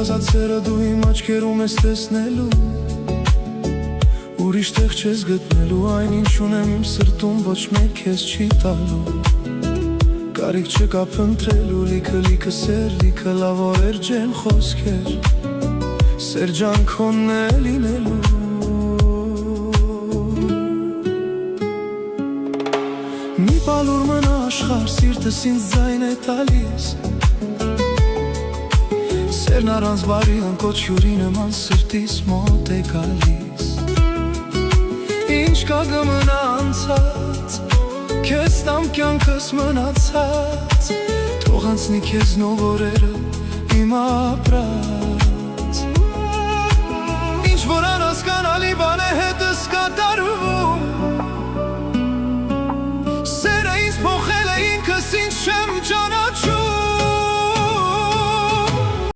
երազացերը դու իմ աչքերում ես տեսնելու, ուրիշ տեղ չես գտնելու, այն ինչ ունեմ իմ սրտում ոչ մեկ քեզ չի տալու։ Կարիք չկա փնտրելու, լիքը սեր, լիքը լավ օրեր ջերմ խոսքեր, սերջանքոնն է լինելու։ Մի պալուր մնա աշխարհ, սիրտս ինձ ձայն է տալիս, սերն առանց բարի անկոչ հյուրի նման սրտիս մոտ է գալիս։ Ինչ կա գմնա անցած, քեզ տամ կյանքս մնացած, թող անցնի քեզ նոր օրերը իմ ապրած։